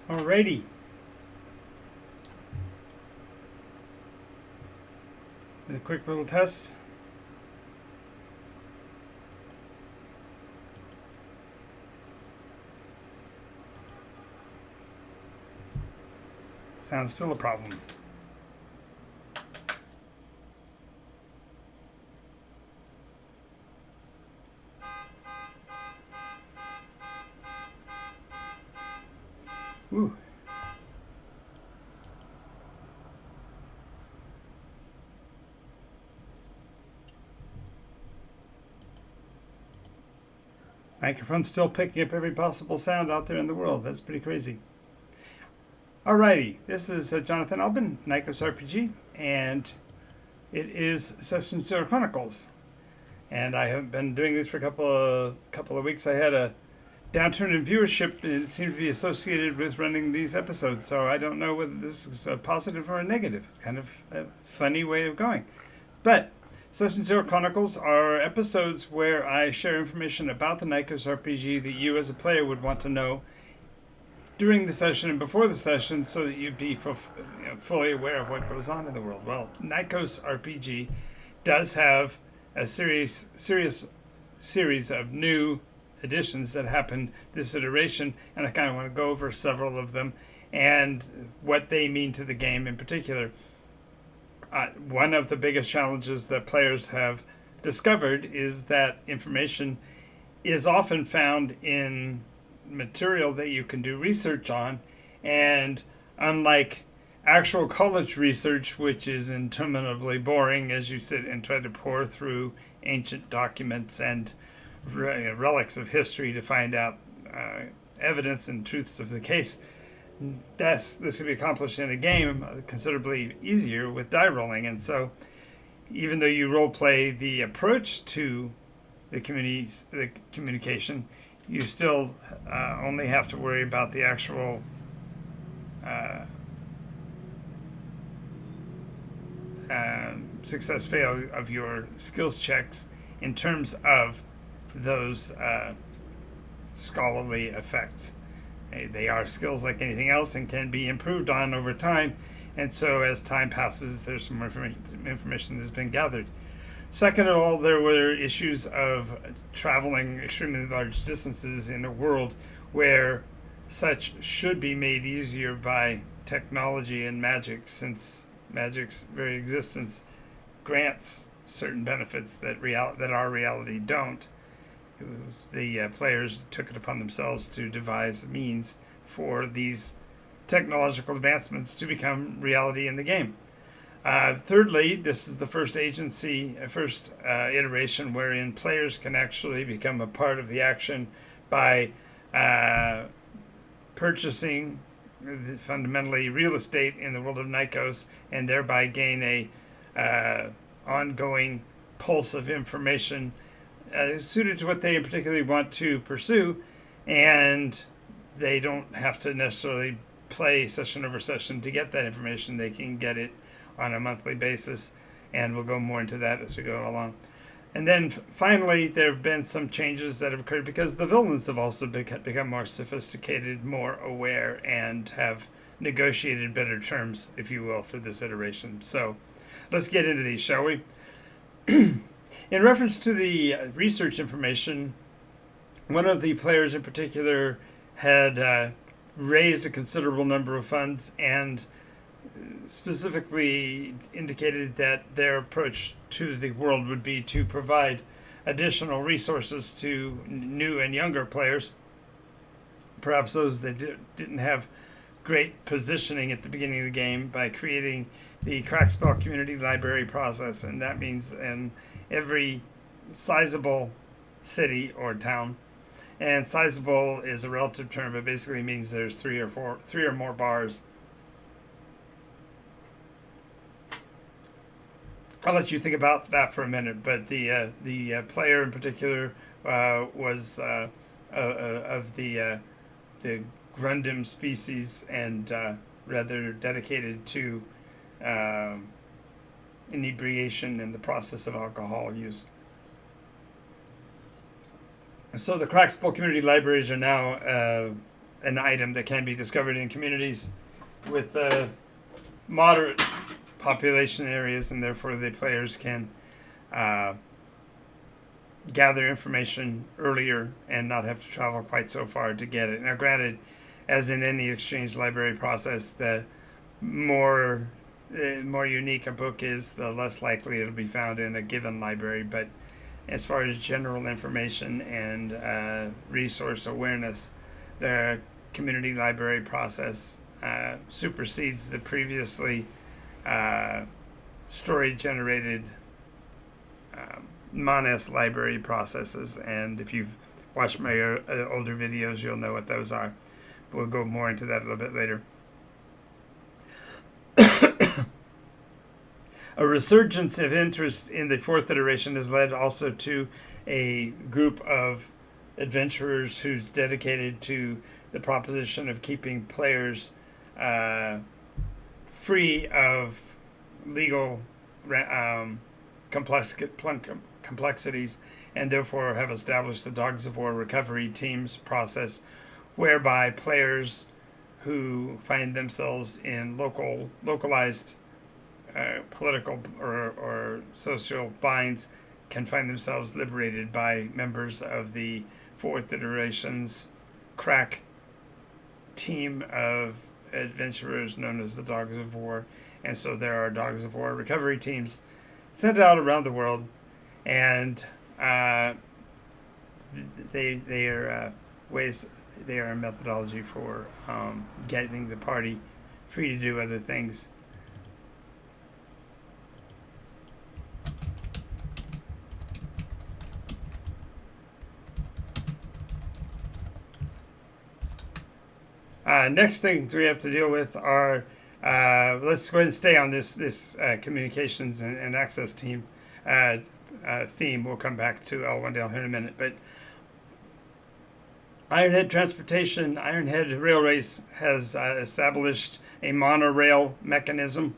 Alrighty. A quick little test. Sounds still a problem. Ooh. Microphone's still picking up every possible sound out there in the world. That's pretty crazy. Alrighty, this is Jonathan Albin, NycosRPG, and it is Session 0 Chronicles. And I have been doing this for a couple of weeks. I had a downturn in viewership, and it seemed to be associated with running these episodes. So I don't know whether this is a positive or a negative. It's kind of a funny way of going. But Session 0 Chronicles are episodes where I share information about the Nycos RPG that you as a player would want to know during the session and before the session, so that you'd be fully aware of what goes on in the world. Well, Nycos RPG does have a serious series of new additions that happened this iteration, and I kind of want to go over several of them and what they mean to the game in particular. One of the biggest challenges that players have discovered is that information is often found in material that you can do research on, and unlike actual college research, which is interminably boring as you sit and try to pore through ancient documents and relics of history to find out evidence and truths of the case, this can be accomplished in a game considerably easier with die rolling. And so even though you role play the approach to the communication, you still only have to worry about the actual success fail of your skills checks in terms of those scholarly effects. They are skills like anything else and can be improved on over time, and so as time passes, there's some more information that's been gathered. Second of all, there were issues of traveling extremely large distances in a world where such should be made easier by technology and magic, since magic's very existence grants certain benefits that our reality don't. The players took it upon themselves to devise means for these technological advancements to become reality in the game. Thirdly, this is the first iteration wherein players can actually become a part of the action by purchasing fundamentally real estate in the world of Nycos, and thereby gain a ongoing pulse of information suited to what they particularly want to pursue, and they don't have to necessarily play session over session to get that information. They can get it on a monthly basis, and we'll go more into that as we go along. And then finally, there have been some changes that have occurred because the villains have also become more sophisticated, more aware, and have negotiated better terms, if you will, for this iteration. So let's get into these, shall we? In reference to the research information, one of the players in particular had raised a considerable number of funds and specifically indicated that their approach to the world would be to provide additional resources to new and younger players, perhaps those that didn't have great positioning at the beginning of the game, by creating the Crackspell Community Library process. And that means in every sizable city or town, and sizable is a relative term, but basically means there's three or more bars. I'll let you think about that for a minute, but the player in particular was of the Grundim species, and rather dedicated to inebriation and the process of alcohol use. So the Crackspell Community Libraries are now an item that can be discovered in communities with moderate population areas, and therefore the players can gather information earlier and not have to travel quite so far to get it. Now, granted, as in any exchange library process, the more unique a book is, the less likely it'll be found in a given library. But as far as general information and resource awareness, the community library process supersedes the previously story-generated Monas library processes. And if you've watched my older videos, you'll know what those are. We'll go more into that a little bit later. A resurgence of interest in the fourth iteration has led also to a group of adventurers who's dedicated to the proposition of keeping players free of legal complexities, and therefore have established the Dogs of War recovery teams process, whereby players who find themselves in localized political or social binds can find themselves liberated by members of the fourth iteration's crack team of adventurers known as the Dogs of War. And so there are Dogs of War recovery teams sent out around the world, and they are a methodology for getting the party free to do other things. Next thing we have to deal with are, let's go ahead and stay on this communications and access team theme. We'll come back to Elwendale here in a minute. But Ironhead Transportation, Ironhead Railways has established a monorail mechanism.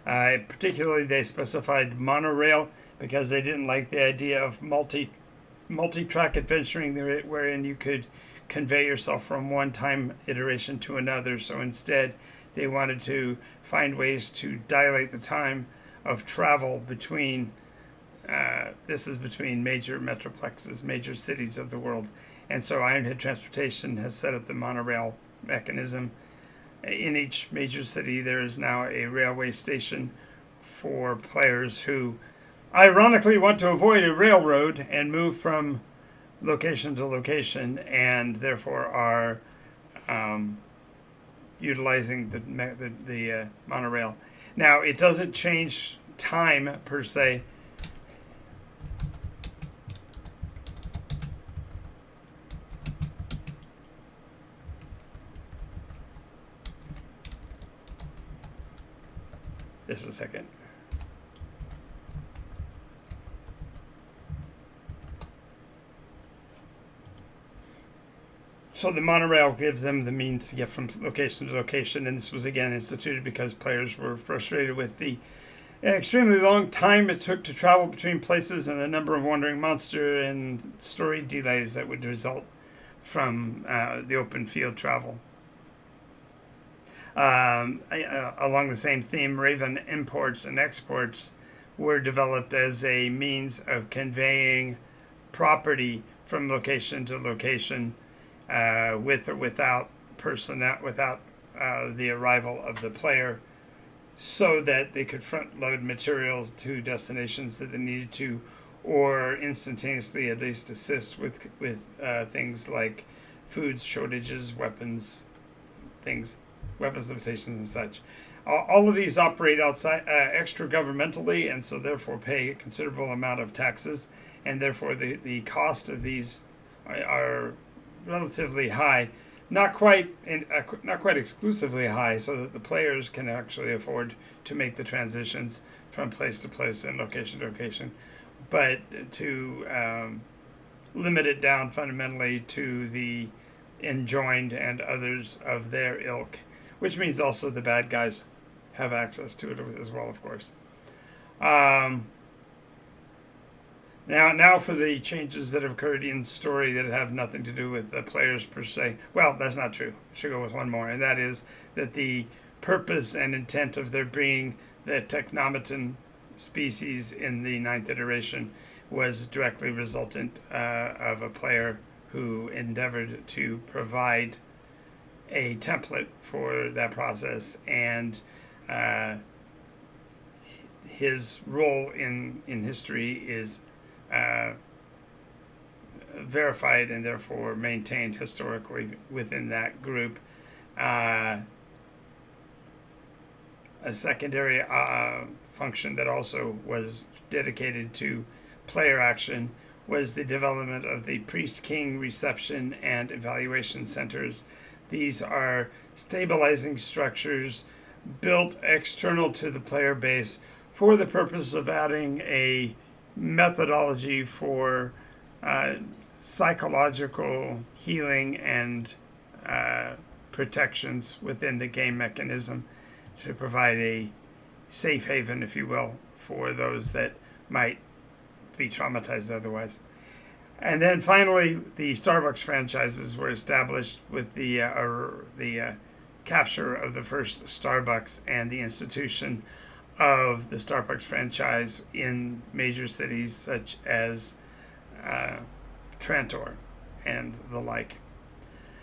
Particularly, they specified monorail because they didn't like the idea of multi-track adventuring, wherein you could convey yourself from one time iteration to another. So instead, they wanted to find ways to dilate the time of travel between between major metroplexes, major cities of the world. And so Ironhead Transportation has set up the monorail mechanism. In each major city, there is now a railway station for players who ironically want to avoid a railroad and move from location to location, and therefore are utilizing the monorail. Now, it doesn't change time per se. Just a second. So the monorail gives them the means to get from location to location, and this was again instituted because players were frustrated with the extremely long time it took to travel between places and the number of wandering monster and story delays that would result from the open field travel. Along the same theme, Raven imports and exports were developed as a means of conveying property from location to location, with or without the arrival of the player, so that they could front load materials to destinations that they needed to, or instantaneously at least assist with things like food shortages, weapons limitations and such. All of these operate outside extra governmentally, and so therefore pay a considerable amount of taxes, and therefore the cost of these are relatively high, not quite exclusively high, so that the players can actually afford to make the transitions from place to place and location to location, but to limit it down fundamentally to the enjoined and others of their ilk, which means also the bad guys have access to it as well, of course. Now, Now for the changes that have occurred in story that have nothing to do with the players per se. Well, that's not true. I should go with one more, and that is that the purpose and intent of there being the technometon species in the ninth iteration was directly resultant of a player who endeavored to provide a template for that process, and his role in history is verified and therefore maintained historically within that group. A secondary function that also was dedicated to player action was the development of the priest-king reception and evaluation centers. These are stabilizing structures built external to the player base for the purpose of adding a methodology for psychological healing and protections within the game mechanism to provide a safe haven, if you will, for those that might be traumatized otherwise. And then finally, the Starbucks franchises were established with the capture of the first Starbucks and the institution of the Starbucks franchise in major cities such as Trantor and the like.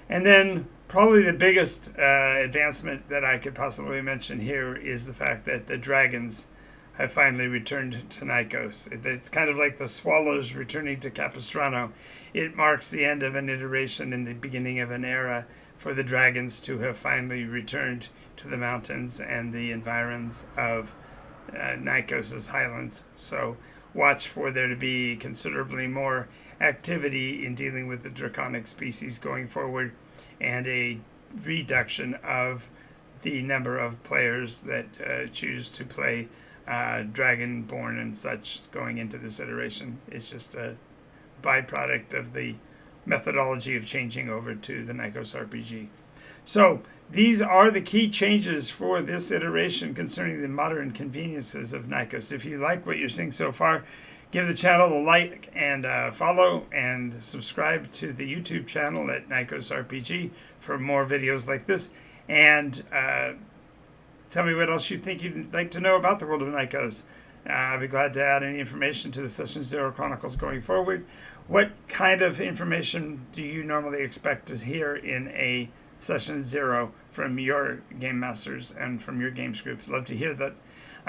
And then probably the biggest advancement that I could possibly mention here is the fact that the dragons have finally returned to Nykos. It's kind of like the swallows returning to Capistrano. It marks the end of an iteration and the beginning of an era for the dragons to have finally returned to the mountains and the environs of Nykos' highlands. So watch for there to be considerably more activity in dealing with the draconic species going forward, and a reduction of the number of players that choose to play Dragonborn and such going into this iteration. It's just a byproduct of the methodology of changing over to the NycosRPG. So these are the key changes for this iteration concerning the modern conveniences of Nykos. If you like what you're seeing so far, give the channel a like and follow, and subscribe to the YouTube channel at NycosRPG for more videos like this. And tell me what else you think you'd like to know about the world of Nykos. I'll be glad to add any information to the Session Zero Chronicles going forward. What kind of information do you normally expect to hear in a Session Zero from your game masters and from your games groups? Love to hear that